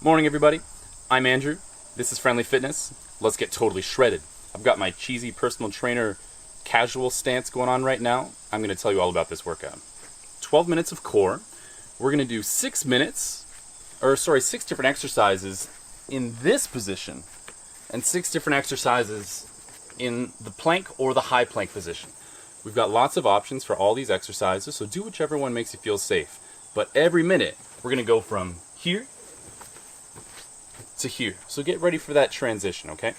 Morning, everybody. I'm Andrew. This is Friendly Fitness. Let's get totally shredded. I've got my cheesy personal trainer casual stance going on right now. I'm going to tell you all about this workout. 12 minutes of core. We're going to do 6 different exercises in this position and 6 different exercises in the plank or the high plank position. We've got lots of options for all these exercises, so do whichever one makes you feel safe. But every minute, we're going to go from here to here. So get ready for that transition, okay?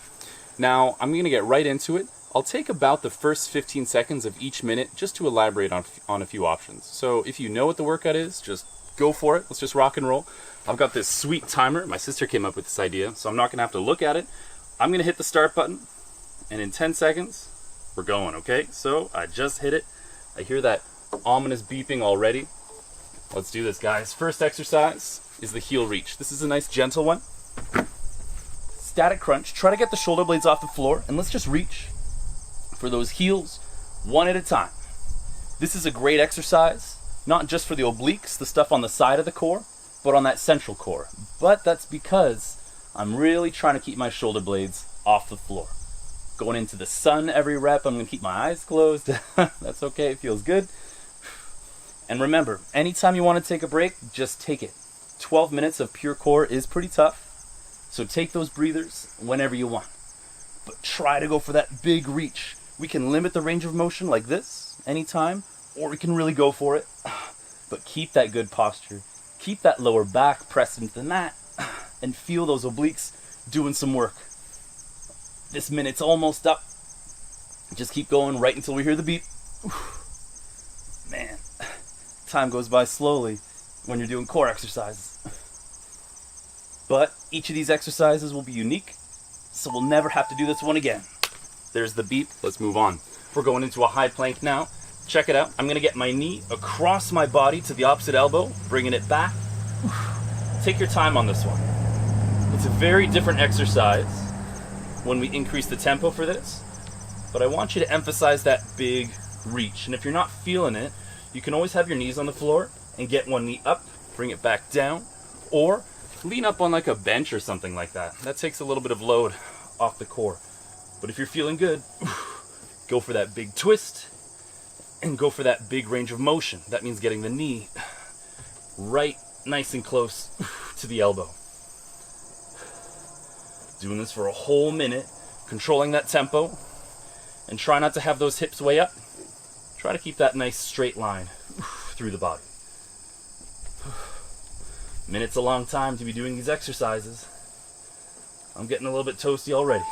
Now, I'm going to get right into it. I'll take about the first 15 seconds of each minute just to elaborate on a few options. So if you know what the workout is, just go for it. Let's just rock and roll. I've got this sweet timer. My sister came up with this idea, so I'm not going to have to look at it. I'm going to hit the start button, and in 10 seconds, we're going, okay? So I just hit it. I hear that ominous beeping already. Let's do this, guys. First exercise is the heel reach. This is a nice gentle one. Static crunch. Try to get the shoulder blades off the floor, and let's just reach for those heels one at a time. This is a great exercise, not just for the obliques, the stuff on the side of the core, but on that central core. But that's because I'm really trying to keep my shoulder blades off the floor. Going into the sun every rep, I'm going to keep my eyes closed. That's okay, it feels good. And remember, anytime you want to take a break, just take it. 12 minutes of pure core is pretty tough, so take those breathers whenever you want. But try to go for that big reach. We can limit the range of motion like this anytime, or we can really go for it. But keep that good posture. Keep that lower back pressed into the mat, and feel those obliques doing some work. This minute's almost up. Just keep going right until we hear the beep. Man, time goes by slowly when you're doing core exercises. But each of these exercises will be unique, so we'll never have to do this one again. There's the beep. Let's move on. We're going into a high plank now. Check it out. I'm going to get my knee across my body to the opposite elbow, bringing it back. Take your time on this one. It's a very different exercise when we increase the tempo for this, but I want you to emphasize that big reach. And if you're not feeling it, you can always have your knees on the floor and get one knee up, bring it back down, or lean up on like a bench or something like that. That takes a little bit of load off the core. But if you're feeling good, go for that big twist and go for that big range of motion. That means getting the knee right nice and close to the elbow. Doing this for a whole minute, controlling that tempo, and try not to have those hips way up. Try to keep that nice straight line through the body. Minute's a long time to be doing these exercises. I'm getting a little bit toasty already.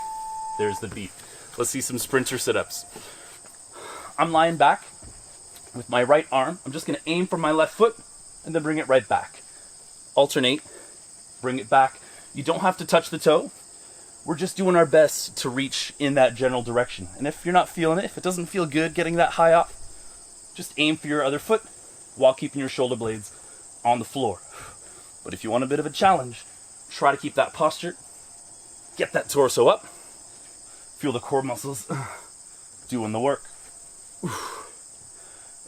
There's the beat. Let's see some sprinter sit-ups. I'm lying back with my right arm. I'm just going to aim for my left foot and then bring it right back. Alternate. Bring it back. You don't have to touch the toe. We're just doing our best to reach in that general direction. And if you're not feeling it, if it doesn't feel good getting that high up, just aim for your other foot while keeping your shoulder blades on the floor. But if you want a bit of a challenge, try to keep that posture. Get that torso up. Feel the core muscles doing the work.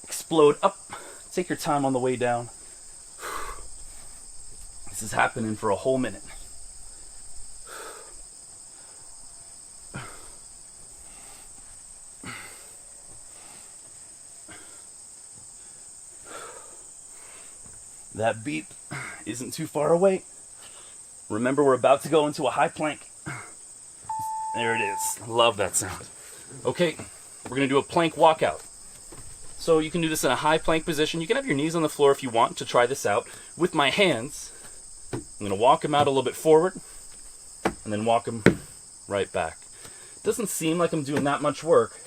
Explode up. Take your time on the way down. This is happening for a whole minute. That beep isn't too far away. Remember, we're about to go into a high plank. There it is. Love that sound. Okay, we're going to do a plank walkout. So you can do this in a high plank position. You can have your knees on the floor if you want to try this out. With my hands, I'm going to walk them out a little bit forward and then walk them right back. It doesn't seem like I'm doing that much work,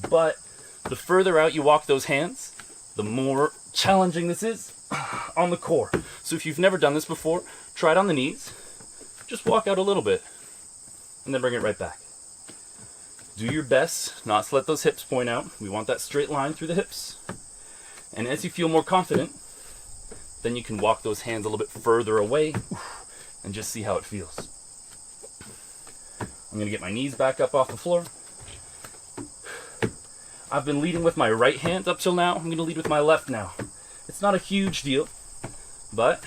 but the further out you walk those hands, the more challenging this is on the core. So if you've never done this before, try it on the knees. Just walk out a little bit and then bring it right back. Do your best not to let those hips point out. We want that straight line through the hips. And as you feel more confident, then you can walk those hands a little bit further away and just see how it feels. I'm going to get my knees back up off the floor. I've been leading with my right hand up till now. I'm going to lead with my left now. It's not a huge deal, but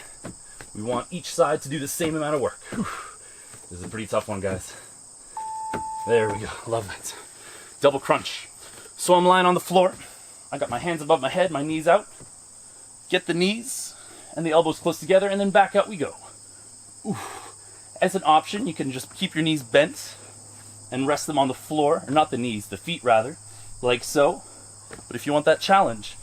We want each side to do the same amount of work. Whew. This is a pretty tough one, guys. There we go. Love that. Double crunch. So I'm lying on the floor. I got my hands above my head, my knees out. Get the knees and the elbows close together, and then back out we go. Ooh. As an option, you can just keep your knees bent and rest them on the floor, or not the knees, the feet rather, like so. But if you want that challenge,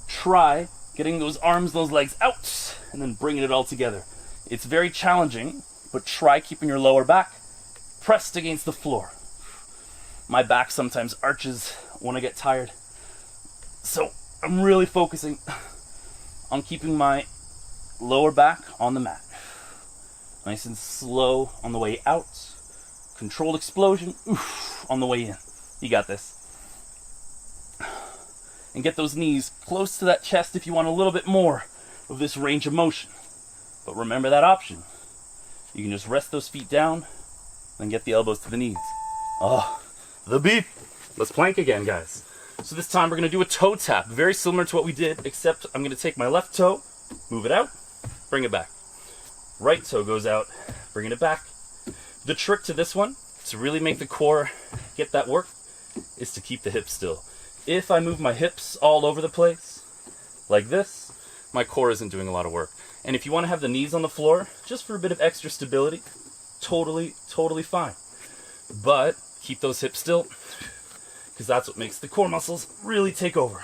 try getting those arms, those legs out, and then bringing it all together. It's very challenging, but try keeping your lower back pressed against the floor. My back sometimes arches when I get tired. So I'm really focusing on keeping my lower back on the mat. Nice and slow on the way out. Controlled explosion, oof, on the way in. You got this. And get those knees close to that chest if you want a little bit more of this range of motion. But remember that option. You can just rest those feet down, then get the elbows to the knees. Oh, the beep. Let's plank again, guys. So this time we're going to do a toe tap, very similar to what we did, except I'm going to take my left toe, move it out, bring it back. Right toe goes out, bringing it back. The trick to this one, to really make the core get that work, is to keep the hips still. If I move my hips all over the place, like this, my core isn't doing a lot of work. And if you want to have the knees on the floor, just for a bit of extra stability, totally fine. But keep those hips still, because that's what makes the core muscles really take over.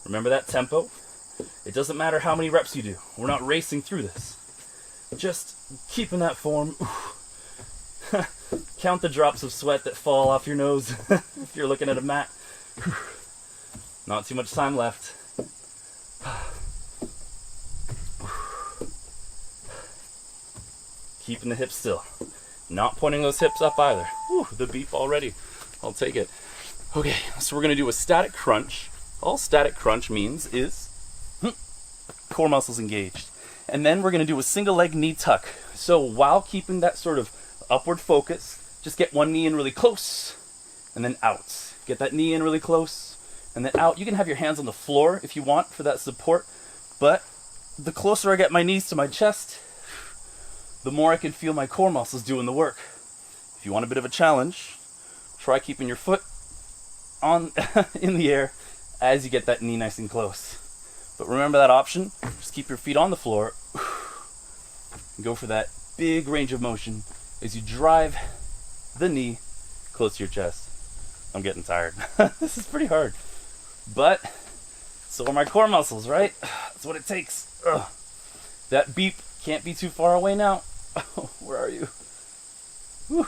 Remember that tempo? It doesn't matter how many reps you do. We're not racing through this. Just keeping that form. Count the drops of sweat that fall off your nose if you're looking at a mat. Not too much time left. Keeping the hips still. Not pointing those hips up either. Whew, the beep already. I'll take it. Okay, so we're going to do a static crunch. All static crunch means is core muscles engaged. And then we're going to do a single leg knee tuck. So while keeping that sort of upward focus, just get one knee in really close and then out. Get that knee in really close and then out. You can have your hands on the floor if you want for that support, but the closer I get my knees to my chest, the more I can feel my core muscles doing the work. If you want a bit of a challenge, try keeping your foot on in the air as you get that knee nice and close. But remember that option, just keep your feet on the floor. Go for that big range of motion as you drive the knee close to your chest. I'm getting tired. This is pretty hard. But so are my core muscles, right? That's what it takes. Ugh. That beep can't be too far away now. Where are you? Whew.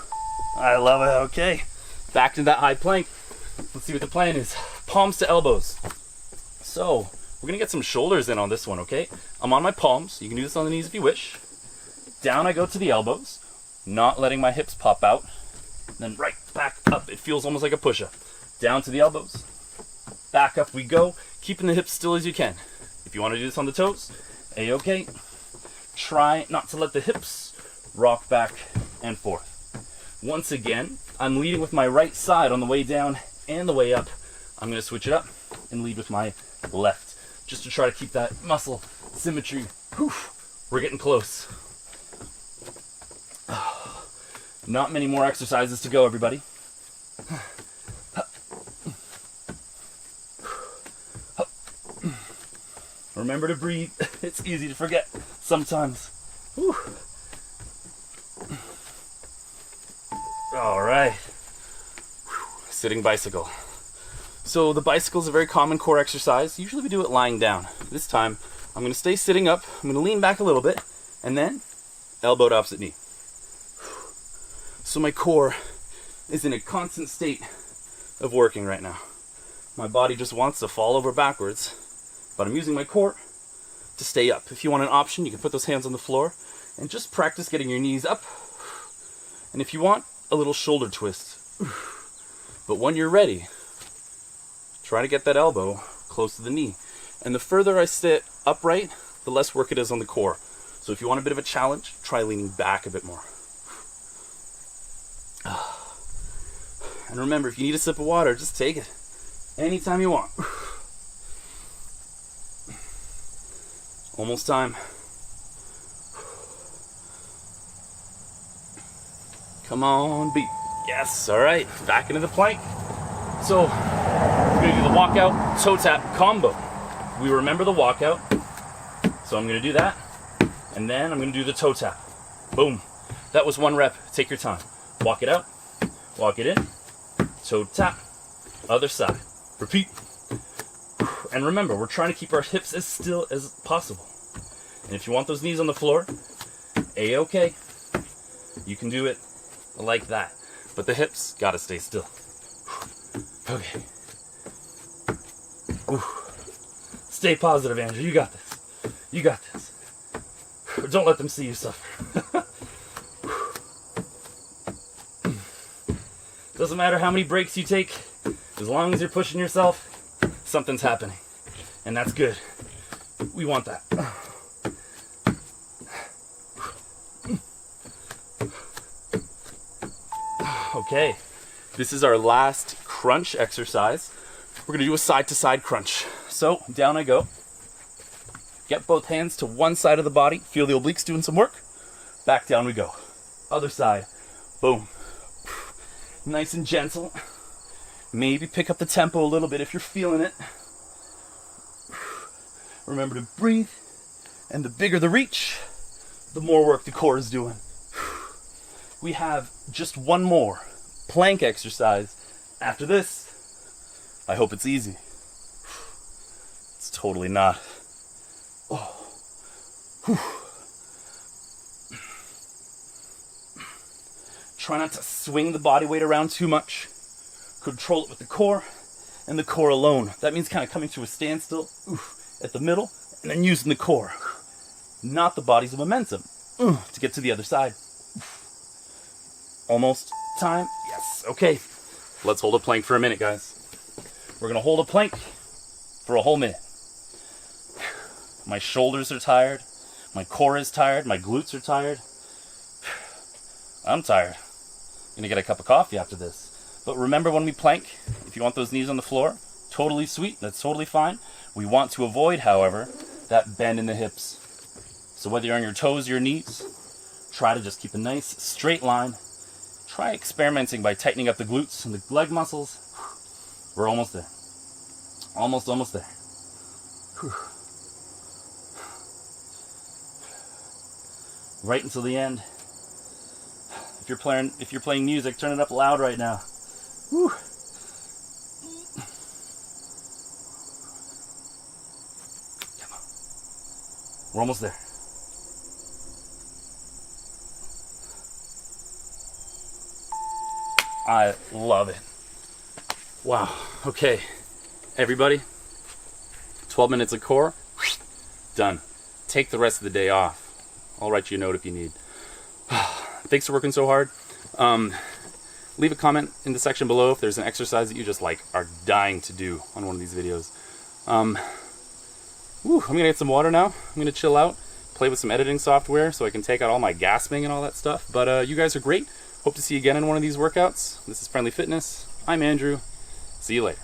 I love it. Okay. Back to that high plank. Let's see what the plan is. Palms to elbows. So we're going to get some shoulders in on this one, okay? I'm on my palms. You can do this on the knees if you wish. Down I go to the elbows, not letting my hips pop out. Then right back up. It feels almost like a push-up. Down to the elbows. Back up we go, keeping the hips still as you can. If you want to do this on the toes, A-okay. Try not to let the hips rock back and forth. Once again, I'm leading with my right side on the way down and the way up. I'm going to switch it up and lead with my left, just to try to keep that muscle symmetry. Whew, we're getting close. Not many more exercises to go, everybody. Remember to breathe. It's easy to forget sometimes. Whew. All right. Sitting bicycle. So the bicycle is a very common core exercise. Usually we do it lying down. This time I'm going to stay sitting up. I'm going to lean back a little bit and then elbow to opposite knee. So my core is in a constant state of working right now. My body just wants to fall over backwards, but I'm using my core to stay up. If you want an option, you can put those hands on the floor and just practice getting your knees up. And if you want, a little shoulder twist. But when you're ready, try to get that elbow close to the knee. And the further I sit upright, the less work it is on the core. So if you want a bit of a challenge, try leaning back a bit more. And remember, if you need a sip of water, just take it anytime you want. Almost time. Come on, beat. Yes, all right, back into the plank. So, we're gonna do the walkout toe tap combo. We remember the walkout, so I'm gonna do that, and then I'm gonna do the toe tap. Boom. That was 1 rep. Take your time. Walk it out, walk it in, toe tap, other side. Repeat. And remember, we're trying to keep our hips as still as possible. And if you want those knees on the floor, A-okay. You can do it like that. But the hips gotta stay still. Okay. Ooh. Stay positive, Andrew. You got this. You got this. Don't let them see you suffer. Doesn't matter how many breaks you take, as long as you're pushing yourself, something's happening. And that's good. We want that. Okay, this is our last crunch exercise. We're gonna do a side-to-side crunch. So, down I go. Get both hands to one side of the body. Feel the obliques doing some work. Back down we go. Other side. Boom. Nice and gentle. Maybe pick up the tempo a little bit if you're feeling it. Remember to breathe. And the bigger the reach, the more work the core is doing. We have just one more plank exercise. After this, I hope it's easy. It's totally not. Oh. Whew. Try not to swing the body weight around too much. Control it with the core and the core alone. That means kind of coming to a standstill at the middle and then using the core, not the body's momentum, to get to the other side. Almost time. Yes. Okay. Let's hold a plank for a minute, guys. We're going to hold a plank for a whole minute. My shoulders are tired. My core is tired. My glutes are tired. I'm tired. I'm going to get a cup of coffee after this. But remember, when we plank, if you want those knees on the floor, totally sweet. That's totally fine. We want to avoid, however, that bend in the hips. So whether you're on your toes or your knees, try to just keep a nice straight line. Try experimenting by tightening up the glutes and the leg muscles. We're almost there. Almost there. Whew. Right until the end. If you're playing music, turn it up loud right now. Whew. Come on. We're almost there. I love it. Wow. Okay. Everybody, 12 minutes of core. Done. Take the rest of the day off. I'll write you a note if you need. Thanks for working so hard. Leave a comment in the section below if there's an exercise that you just are dying to do on one of these videos. I'm gonna get some water now. I'm gonna chill out, play with some editing software so I can take out all my gasping and all that stuff. But you guys are great. Hope to see you again in one of these workouts. This is Friendly Fitness. I'm Andrew. See you later.